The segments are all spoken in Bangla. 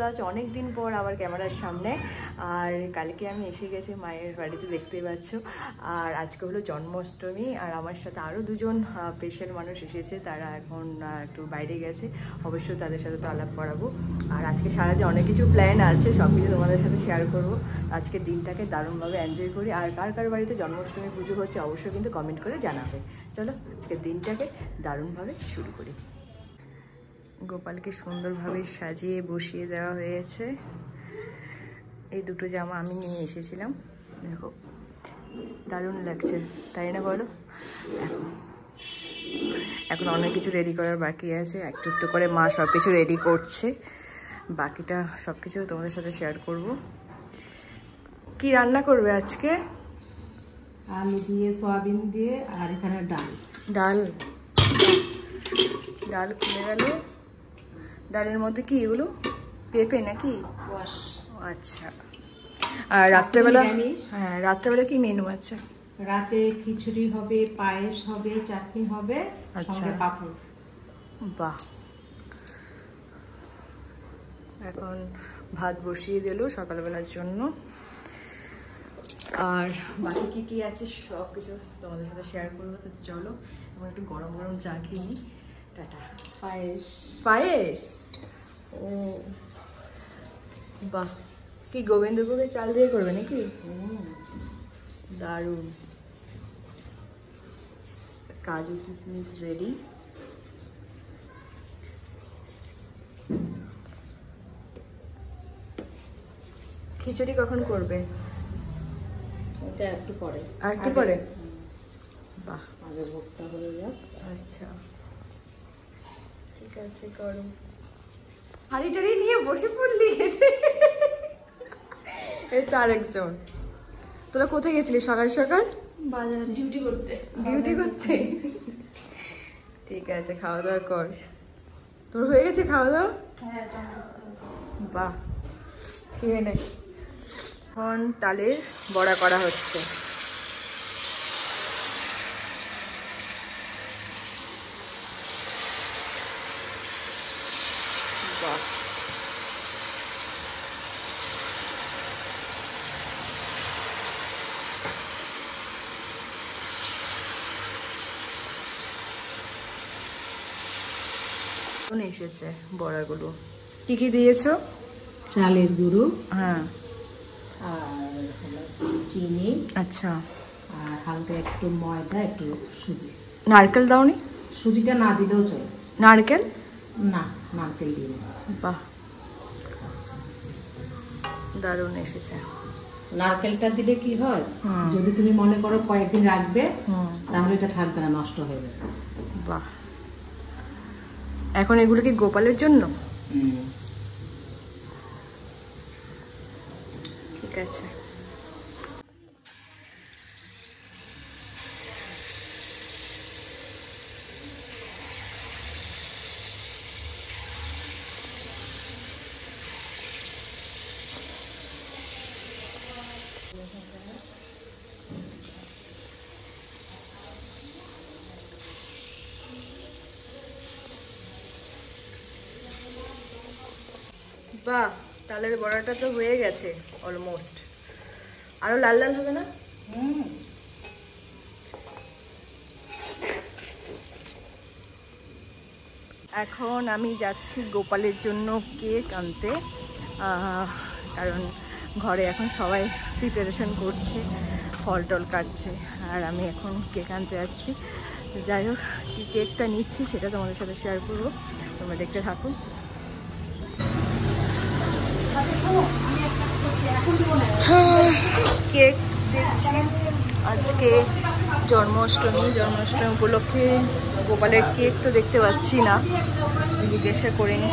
আজ অনেক দিন পর আবার ক্যামেরার সামনে। আর কালকে আমি এসে গেছি মায়ের বাড়িতে, দেখতে পাচ্ছ। আর আজকে হলো জন্মাষ্টমী, আর আমার সাথে আরও দুজন পেশের মানুষ এসেছে, তারা এখন একটু বাইরে গেছে, অবশ্যই তাদের সাথে তো আলাপ করাবো। আর আজকে সারাদিন অনেক কিছু প্ল্যান আছে, সব কিছু তোমাদের সাথে শেয়ার করবো। আজকে দিনটাকে দারুণভাবে এনজয় করি। আর কার কার বাড়িতে জন্মাষ্টমী পুজো হচ্ছে অবশ্যই কিন্তু কমেন্ট করে জানাবে। চলো আজকে দিনটাকে দারুণভাবে শুরু করি। গোপালকে সুন্দরভাবে সাজিয়ে বসিয়ে দেওয়া হয়েছে। এই দুটো জামা আমি নিয়ে এসেছিলাম, দেখো দারুণ লাগছে, তাই না বলো? এখন অনেক কিছু রেডি করার বাকি আছে, একটু একটু করে মা সব কিছু রেডি করছে, বাকিটা সব কিছু তোমাদের সাথে শেয়ার করব। কি রান্না করবে আজকে? আলু দিয়ে, সয়াবিন দিয়ে, আর এখানে ডাল। ডাল ডাল খুলে গেল। ডালের মধ্যে কি এগুলো, পেঁপে নাকি? আচ্ছা। আর রাত্রেবেলা? হ্যাঁ, রাত্রেবেলা কি মেনু আছে? রাতে খিচুড়ি হবে, পায়েস হবে, চাটনি হবে, আচ্ছা, পাঁপড়। বাহ। এখন ভাত বসিয়ে দিল সকালবেলার জন্য। আর বাকি কি কি আছে সব কিছু তোমাদের সাথে শেয়ার করবো। তো চলো এখন একটু গরম গরম চা খেয়ে নিই। টাটা। পায়েস। পায়েস? ও বাহ, কি গোবিন্দভোগের চাল দিয়ে করবে নাকি? দারুণ। কাজু কিশমিশ রেডি। খিচুড়ি কখন করবে? এটা একটু পরে। আর একটু পরে? বাহ, আগে ভোগটা হয়ে যাক। আচ্ছা ঠিক আছে, করো। হাড়ি টাড়ি নিয়ে বসে পড়লি খেতে। এই তো আরেকজন। তোরা কোথায় গেছিলি সকাল সকাল? বাজার ডিউটি করতে। ডিউটি করতে? ঠিক আছে, খাওয়া দাওয়া কর। তোর হয়ে গেছে খাওয়া দাওয়া? হ্যাঁ। বাহ, খেয়ে নে। এখন তালের বড়া করা হচ্ছে। বাহ, এসেছে বড়াগুলো। কি কি দিয়েছো? চালের গুঁড়ো, হ্যাঁ, আর চিনি, আচ্ছা, আর হালকা একটু ময়দা, একটু সুজি। নারকেল দাওনি? সুজিটা না দিলেও চলে। নারকেল? না, নারকেল দিয়ে। বাহ, দারুণ এসেছে। নারকেলটা দিলে কি হয়, যদি তুমি মনে করো কয়েকদিন রাখবে, তাহলে এটা থাকবে না, নষ্ট হয়ে যাবে। বাহ। এখন এগুলো কি গোপালের জন্য? ঠিক আছে। বাহ, তালের বড়াটা তো হয়ে গেছে অলমোস্ট। আরো লাল লাল হবে না? এখন আমি যাচ্ছি গোপালের জন্য কেক আনতে, কারণ ঘরে এখন সবাই প্রিপারেশন করছে, ফল টল কাটছে, আর আমি এখন কেক আনতে যাচ্ছি। যাই হোক, কি কেকটা নিচ্ছি সেটা তোমাদের সাথে শেয়ার করবো, তোমরা দেখতে থাকো। কেক দেখছি, আজকে জন্মাষ্টমী উপলক্ষে গোপালের কেক তো দেখতে পাচ্ছি না, জিজ্ঞাসা করিনি।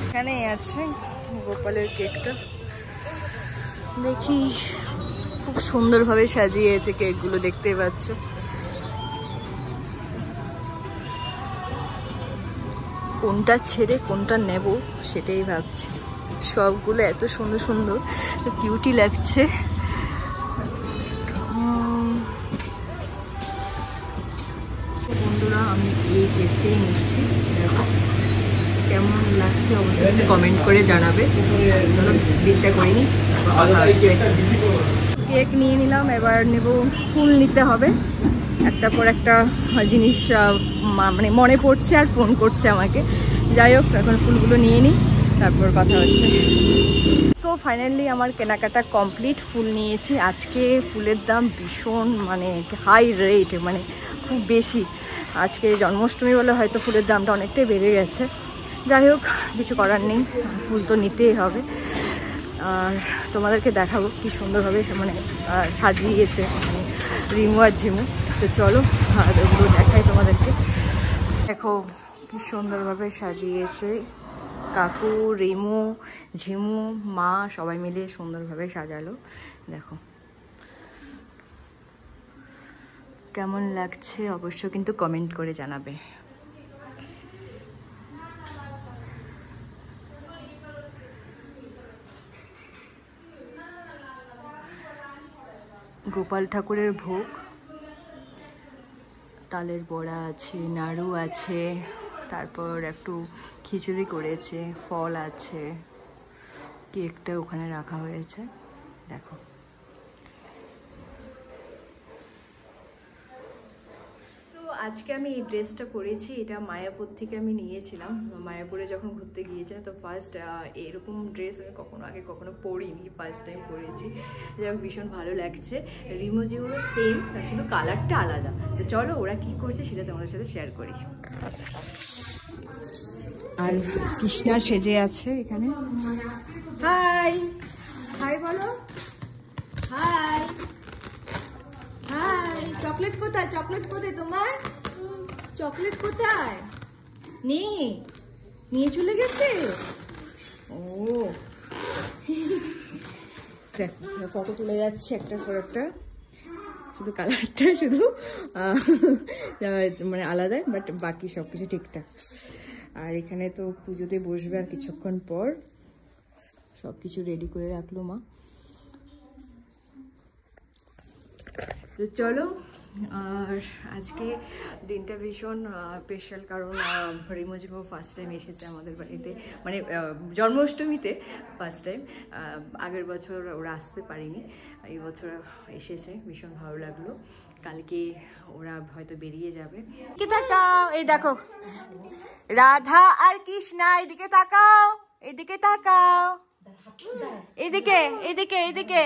এখানেই আছে গোপালের কেকটা, দেখি। খুব সুন্দরভাবে সাজিয়েছে কেকগুলো, দেখতে পাচ্ছ। কোনটা ছেড়ে কোনটা নেব সেটাই ভাবছি। সবগুলো এত সুন্দর সুন্দর, কিউটি লাগছে। বন্ধুরা, আমি কেক কেটেই নিচ্ছি। দেখো কেমন লাগছে অবশ্যই কমেন্ট করে জানাবে। চলো বিলটা করে নিই, কথা হচ্ছে। কেক নিয়ে নিলাম, এবার নেব ফুল নিতে হবে। একটার পর একটা জিনিস মানে মনে পড়ছে আর ফোন করছে আমাকে। যাই হোক এখন ফুলগুলো নিয়ে নিই, তারপর কথা হচ্ছে। সো ফাইনালি আমার কেনাকাটা কমপ্লিট, ফুল নিয়েছি। আজকে ফুলের দাম ভীষণ মানে হাই রেট, মানে খুব বেশি। আজকে জন্মাষ্টমী বলে হয়তো ফুলের দামটা অনেকটাই বেড়ে গেছে। যাই হোক কিছু করার নেই, ফুল তো নিতেই হবে। আর তোমাদেরকে দেখাবো কি সুন্দরভাবে মানে সাজিয়েছে মানে রিমু আর ঝিমু। তো চলো ওগুলো দেখাই তোমাদেরকে। দেখো কি সুন্দরভাবে সাজিয়েছে কাকু, রিমু, ঝিমু, মা সবাই মিলে সুন্দরভাবে সাজালো। দেখো কেমন লাগছে অবশ্য কিন্তু কমেন্ট করে জানাবে। গোপাল ঠাকুরের ভোগ, তালের বড়া আছে, নাড়ু আছে, তারপর একটু খিচুড়ি করেছে, ফল আছে, কেকটা ওখানে রাখা হয়েছে। দেখো আজকে আমি এই ড্রেসটা পরেছি, এটা মায়াপুর থেকে আমি নিয়েছিলাম। মায়াপুরে যখন ঘুরতে গিয়েছিলাম তো ফার্স্ট এরকম ড্রেস আমি কখনো পরিনি, ফার্স্ট টাইম পরেছি। যাই হোক ভীষণ ভালো লাগছে। রিমোজিগুলো সেম, শুধু কালারটা আলাদা। তো চলো ওরা কি করছে সেটা তোমাদের সাথে শেয়ার করি। আর কৃষ্ণা সেজে আছে এখানে। হাই হাই বলো, হাই হাই। চকলেট কোথায়, চকলেট কোথায় তোমার, চকলেট কোথায়? নিয়ে চলে গেছে। ও দেখো ফটো তুলে যাচ্ছে একটার পর একটা, শুধু কালারটা শুধু মানে আলাদা, বাট বাকি সবকিছু ঠিকঠাক। আর এখানে তো পুজোতে বসবে আর কিছুক্ষণ পর, সবকিছু রেডি করে রাখলো মা। তো চলো, আর আজকে দিনটা ভীষণ স্পেশাল, কারণ রিমোজিমো ফার্স্ট টাইম এসেছে আমাদের বাড়িতে, মানে জন্মাষ্টমীতে ফার্স্ট টাইম। আগের বছর ওরা আসতে পারিনি, এই বছর এসেছে, ভীষণ ভালো লাগলো। কালকে ওরা হয়তো বেরিয়ে যাবে। কি তাকাও, এই দেখো রাধা আর কৃষ্ণা, এদিকে তাকাও, এদিকে তাকাও, এদিকে এদিকে এদিকে।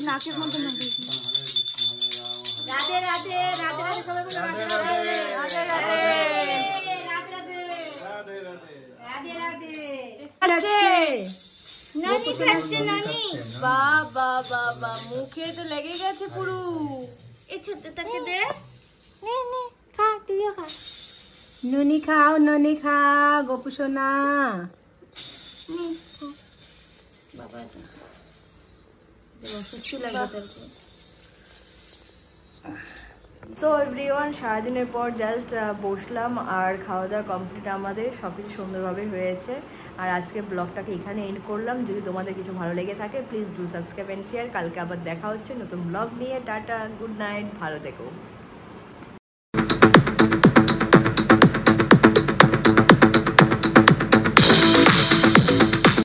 নাকের মধ্যে রাধে রাধে রাধে রাধে সবাই বলো রাধে রাধে রাধে রাধে রাধে রাধে রাধে রাধে নানি খাচ্ছে নানি বাবা বাবা মুখে তো লেগে গেছে পুরো। এই ছোটটাকে দে নে নে খা তুইও খা ননি খাও ননি খা গোপু সোনা বাবা সুস্থ লাগবে তোর সো এভরিওয়ান, সারাদিনের পর জাস্ট বসলাম আর খাওয়া দাওয়া কমপ্লিট, আমাদের সব কিছু সুন্দরভাবে হয়েছে। আর আজকে ব্লগটাকে এখানে এন্ড করলাম। যদি তোমাদের কিছু ভালো লেগে থাকে please do subscribe and share. কালকে আবার দেখা হচ্ছে নতুন ব্লগ নিয়ে। টাটা, গুড নাইট, ভালো থেকো।